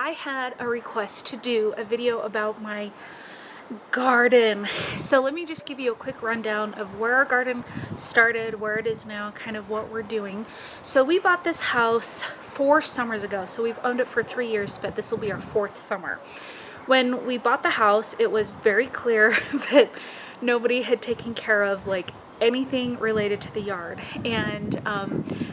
I had a request to do a video about my garden. So let me just give you a quick rundown of where our garden started, where it is now, kind of what we're doing. So we bought this house 4 summers ago. So we've owned it for 3 years, but this will be our 4th summer. When we bought the house, it was very clear that nobody had taken care of like anything related to the yard. And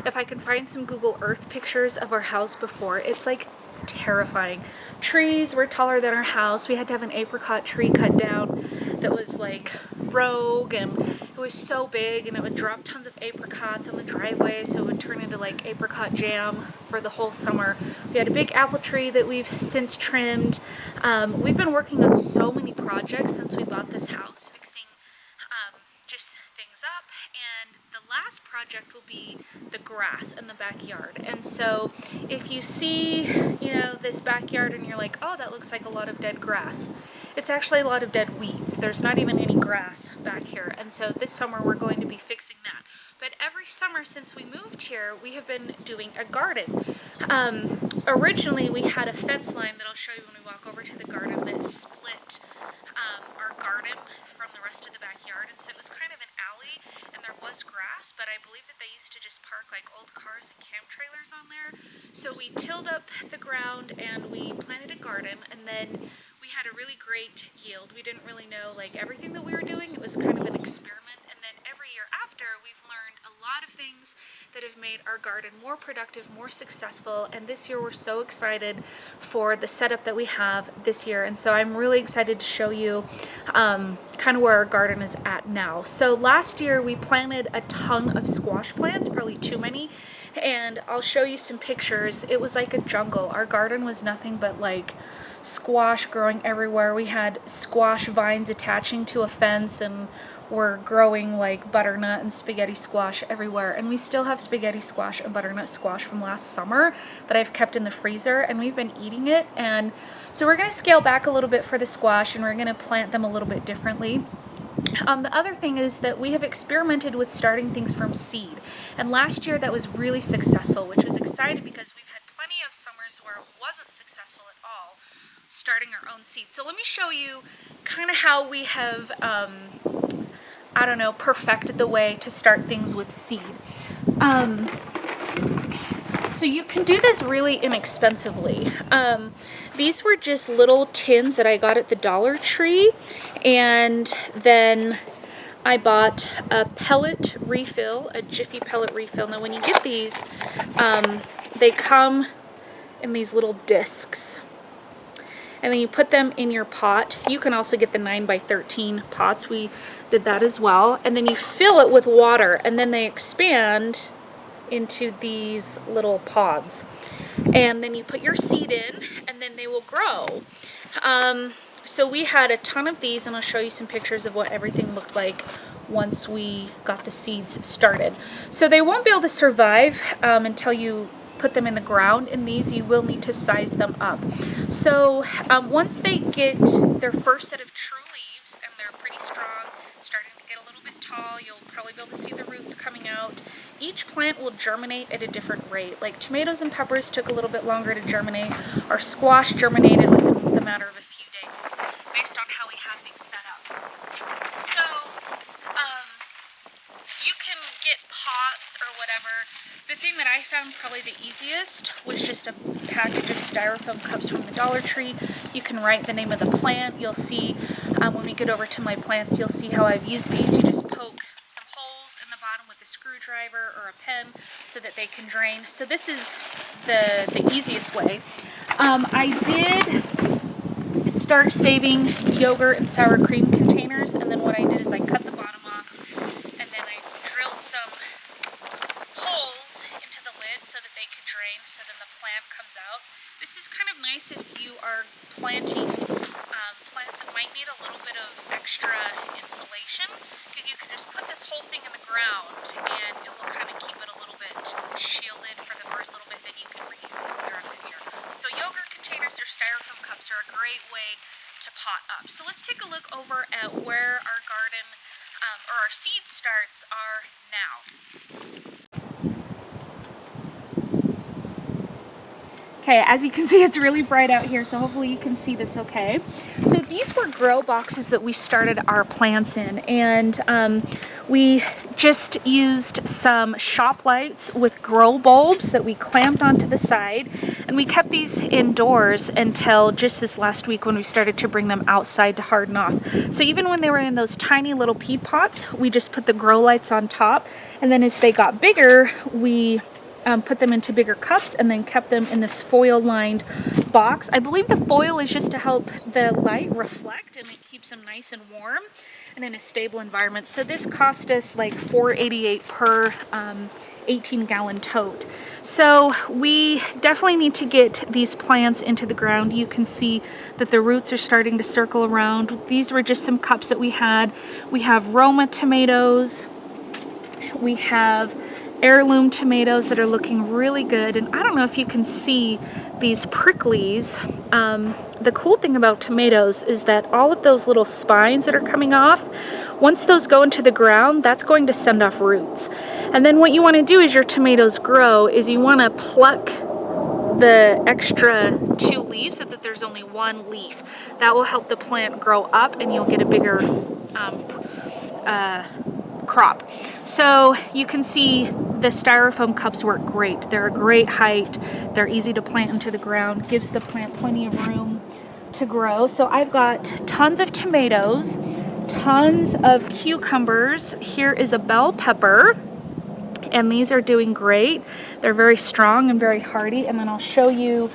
if I can find some Google Earth pictures of our house before, it's like terrifying. Trees were taller than our house. We had to have an apricot tree cut down that was like rogue, and it was so big, and it would drop tons of apricots on the driveway, so it would turn into like apricot jam for the whole summer. We had a big apple tree that we've since trimmed. We've been working on so many projects since we bought this house, fixing just things up, and the last project will be the grass in the backyard. And so if you see, this backyard and you're like, oh, that looks like a lot of dead grass, it's actually a lot of dead weeds. There's not even any grass back here. And so this summer we're going to be fixing that. But every summer since we moved here, we have been doing a garden. Originally we had a fence line that I'll show you when we walk over to the garden that split our garden from the rest of the backyard, and so it was kind of an alley, and there was grass, but I believe that they used to just park like old cars and camp trailers on there. So we tilled up the ground and we planted a garden, and then we had a really great yield. We didn't really know like everything that we were doing. It was kind of an experiment, and then every year after, we've learned a lot of things that have made our garden more productive, more successful, and this year we're so excited for the setup that we have this year. And so I'm really excited to show you kind of where our garden is at now. So last year we planted a ton of squash plants, probably too many, and I'll show you some pictures. It was like a jungle. Our garden was nothing but like squash growing everywhere. We had squash vines attaching to a fence, and we're growing like butternut and spaghetti squash everywhere. And we still have spaghetti squash and butternut squash from last summer that I've kept in the freezer, and we've been eating it. And so we're going to scale back a little bit for the squash, and we're going to plant them a little bit differently. The other thing is that we have experimented with starting things from seed, and last year that was really successful, which was exciting because we've had plenty of summers where it wasn't successful at all starting our own seed. So let me show you kind of how we have perfected the way to start things with seed. So you can do this really inexpensively. These were just little tins that I got at the Dollar Tree, and then I bought a pellet refill, a Jiffy pellet refill. Now when you get these, they come in these little discs, and then you put them in your pot. You can also get the 9x13 pots. We did that as well. And then you fill it with water, and then they expand into these little pods. And then you put your seed in, and then they will grow. So we had a ton of these, and I'll show you some pictures of what everything looked like once we got the seeds started. So they won't be able to survive until you put them in the ground. In these, you will need to size them up. So once they get their first set of true leaves, and they're pretty strong, starting to get a little bit tall, you'll probably be able to see the roots coming out. Each plant will germinate at a different rate. Like tomatoes and peppers took a little bit longer to germinate. Our squash germinated within the matter of a few days, based on how we had things set up. So you can get pots or whatever. The thing that I found probably the easiest was just a package of styrofoam cups from the Dollar Tree. You can write the name of the plant. You'll see when we get over to my plants, you'll see how I've used these. You just poke some holes in the bottom with a screwdriver or a pen so that they can drain. So this is the easiest way. I did start saving yogurt and sour cream containers, and then what I did is I cut the bottom off, and then I drilled some holes into the lid so that they could drain, so then the plant comes out. This is kind of nice if you are planting plants that might need a little bit of extra insulation, because you can just put this whole thing in the ground and it will kind of keep it a little bit shielded for the first little bit, then you can reuse it year after year. So yogurt containers or styrofoam cups are a great way to pot up. So let's take a look over at where our garden or our seed starts are now. Okay, as you can see, it's really bright out here, so hopefully you can see this okay. So these were grow boxes that we started our plants in, and we just used some shop lights with grow bulbs that we clamped onto the side, and we kept these indoors until just this last week when we started to bring them outside to harden off. So even when they were in those tiny little peat pots, we just put the grow lights on top, and then as they got bigger, we put them into bigger cups and then kept them in this foil lined box. I believe the foil is just to help the light reflect, and it keeps them nice and warm and in a stable environment. So this cost us like $4.88 per 18-gallon tote. So we definitely need to get these plants into the ground. You can see that the roots are starting to circle around. These were just some cups that we had. We have Roma tomatoes. We have heirloom tomatoes that are looking really good, and I don't know if you can see these pricklies. The cool thing about tomatoes is that all of those little spines that are coming off, once those go into the ground, that's going to send off roots. And then what you want to do as your tomatoes grow is you want to pluck the extra 2 leaves so that there's only 1 leaf. That will help the plant grow up and you'll get a bigger crop. So you can see the styrofoam cups work great. They're a great height. They're easy to plant into the ground. Gives the plant plenty of room to grow. So I've got tons of tomatoes, tons of cucumbers. Here is a bell pepper, and these are doing great. They're very strong and very hardy. And then I'll show you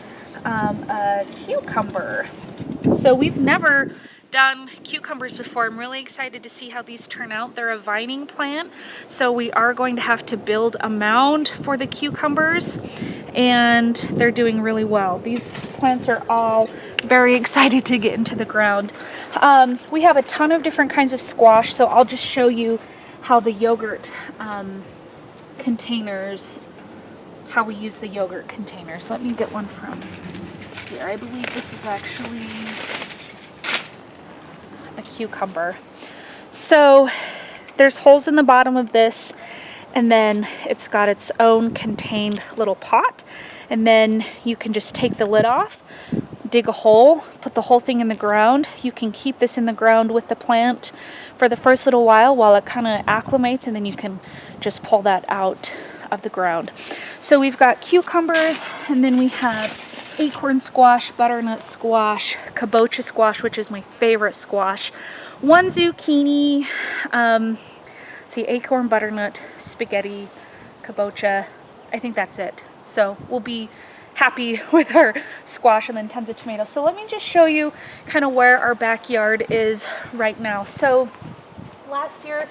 a cucumber. So we've never done cucumbers before. I'm really excited to see how these turn out. They're a vining plant, so we are going to have to build a mound for the cucumbers, and they're doing really well. These plants are all very excited to get into the ground. We have a ton of different kinds of squash, so I'll just show you how the yogurt containers, how we use the yogurt containers. Let me get one from here. I believe this is actually a cucumber. So there's holes in the bottom of this, and then it's got its own contained little pot, and then you can just take the lid off, dig a hole, put the whole thing in the ground. You can keep this in the ground with the plant for the first little while it kind of acclimates, and then you can just pull that out of the ground. So we've got cucumbers, and then we have acorn squash, butternut squash, kabocha squash, which is my favorite squash, 1 zucchini, see, acorn, butternut, spaghetti, kabocha. I think that's it. So we'll be happy with our squash, and then tons of tomatoes. So let me just show you kind of where our backyard is right now. So last year,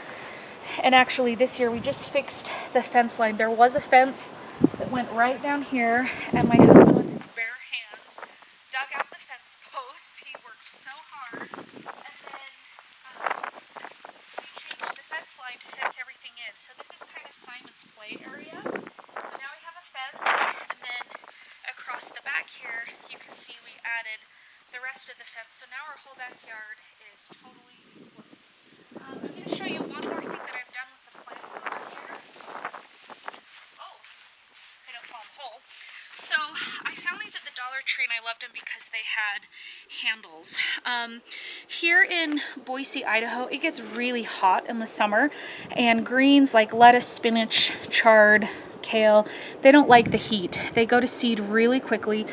and actually this year, we just fixed the fence line. There was a fence that went right down here, and my husband with his bare hands dug out the fence posts. He worked so hard, and then we changed the fence line to fence everything in. So this is kind of Simon's play area. So now we have a fence, and then across the back here, you can see we added the rest of the fence. So now our whole backyard is totally closed. I'm going to show you one more thing that I've done with the plants over here. Oh, I don't fall in the hole. So I found these at the Dollar Tree, and I loved them because they had handles. Here in Boise, Idaho, it gets really hot in the summer, and greens like lettuce, spinach, chard, kale, they don't like the heat. They go to seed really quickly.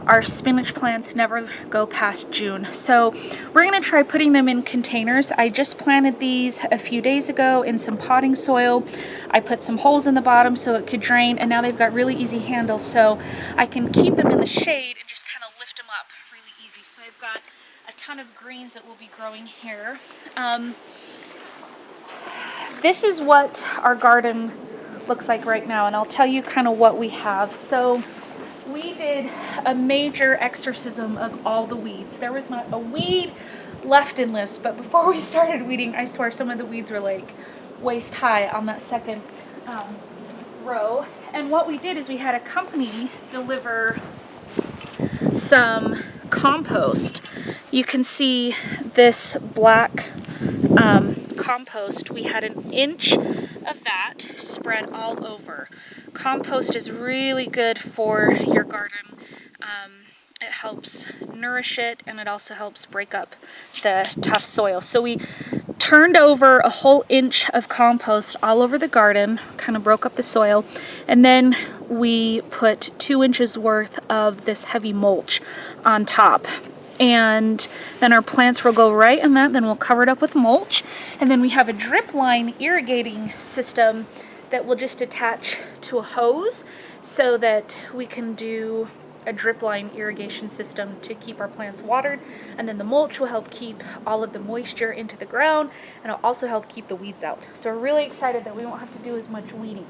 Our spinach plants never go past June. So we're going to try putting them in containers. I just planted these a few days ago in some potting soil. I put some holes in the bottom so it could drain, and now they've got really easy handles, so I can keep them in the shade and just kind of lift them up really easy. So I've got a ton of greens that will be growing here. This is what our garden looks like right now, and I'll tell you kind of what we have. So we did a major exorcism of all the weeds. There was not a weed left in this, but before we started weeding, I swear some of the weeds were like waist high on that second row. And what we did is we had a company deliver some compost. You can see this black compost. We had 1 inch of that spread all over. Compost is really good for your garden. It helps nourish it, and it also helps break up the tough soil. So we turned over a whole inch of compost all over the garden, kind of broke up the soil, and then we put 2 inches worth of this heavy mulch on top. And then our plants will go right in that, then we'll cover it up with mulch, and then we have a drip line irrigating system that will just attach to a hose so that we can do a drip line irrigation system to keep our plants watered, and then the mulch will help keep all of the moisture into the ground, and it'll also help keep the weeds out. So we're really excited that we won't have to do as much weeding.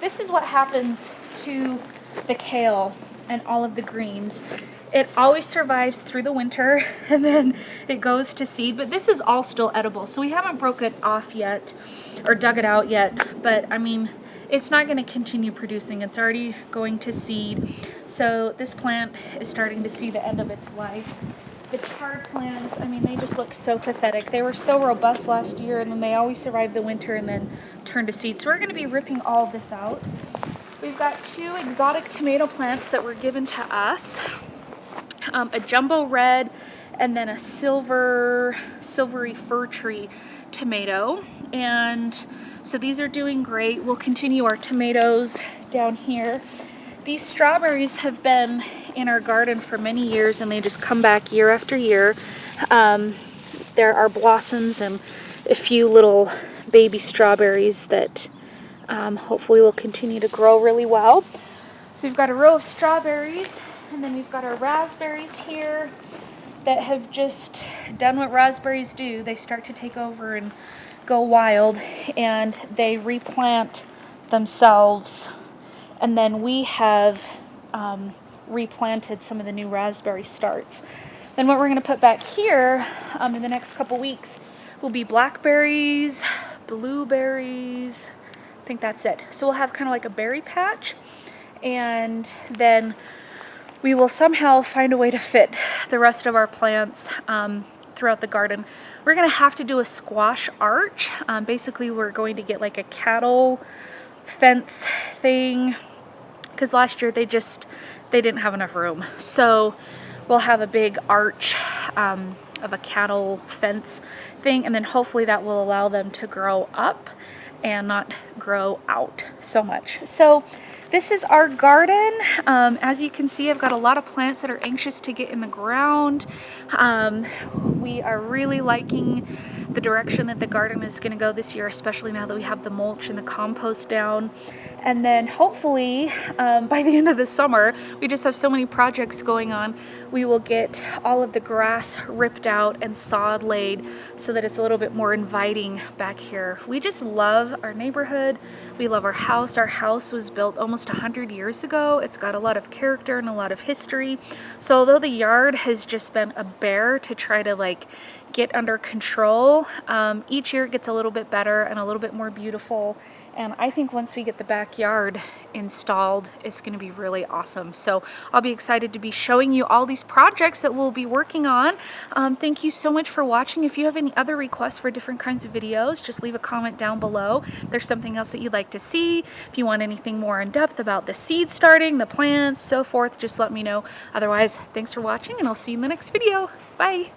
This is what happens to the kale and all of the greens. It always survives through the winter and then it goes to seed, but this is all still edible. So we haven't broke it off yet or dug it out yet, but I mean, it's not going to continue producing. It's already going to seed. So this plant is starting to see the end of its life. The chard plants, I mean, they just look so pathetic. They were so robust last year, and then they always survived the winter and then turned to seed. So we're going to be ripping all of this out. We've got 2 exotic tomato plants that were given to us. A jumbo red and then a silvery fir tree tomato. And so these are doing great. We'll continue our tomatoes down here. These strawberries have been in our garden for many years, and they just come back year after year. There are blossoms and a few little baby strawberries that hopefully will continue to grow really well. So we've got a row of strawberries, and then we've got our raspberries here that have just done what raspberries do. They start to take over and go wild, and they replant themselves, and then we have replanted some of the new raspberry starts. Then what we're going to put back here in the next couple weeks will be blackberries, blueberries. I think that's it. So we'll have kind of like a berry patch, and then we will somehow find a way to fit the rest of our plants throughout the garden. We're going to have to do a squash arch. Basically, we're going to get like a cattle fence thing, because last year they didn't have enough room. So we'll have a big arch of a cattle fence thing, and then hopefully that will allow them to grow up and not grow out so much. So this is our garden. As you can see, I've got a lot of plants that are anxious to get in the ground. We are really liking the direction that the garden is going to go this year, especially now that we have the mulch and the compost down. And then hopefully by the end of the summer, we just have so many projects going on, we will get all of the grass ripped out and sod laid so that it's a little bit more inviting back here. We just love our neighborhood. We love our house. Our house was built almost 100 years ago. It's got a lot of character and a lot of history. So although the yard has just been a bear to try to like get under control, each year it gets a little bit better and a little bit more beautiful. And I think once we get the backyard installed, it's going to be really awesome. So I'll be excited to be showing you all these projects that we'll be working on. Thank you so much for watching. If you have any other requests for different kinds of videos, just leave a comment down below. If there's something else that you'd like to see, if you want anything more in depth about the seed starting, the plants, so forth, just let me know. Otherwise, thanks for watching, and I'll see you in the next video. Bye.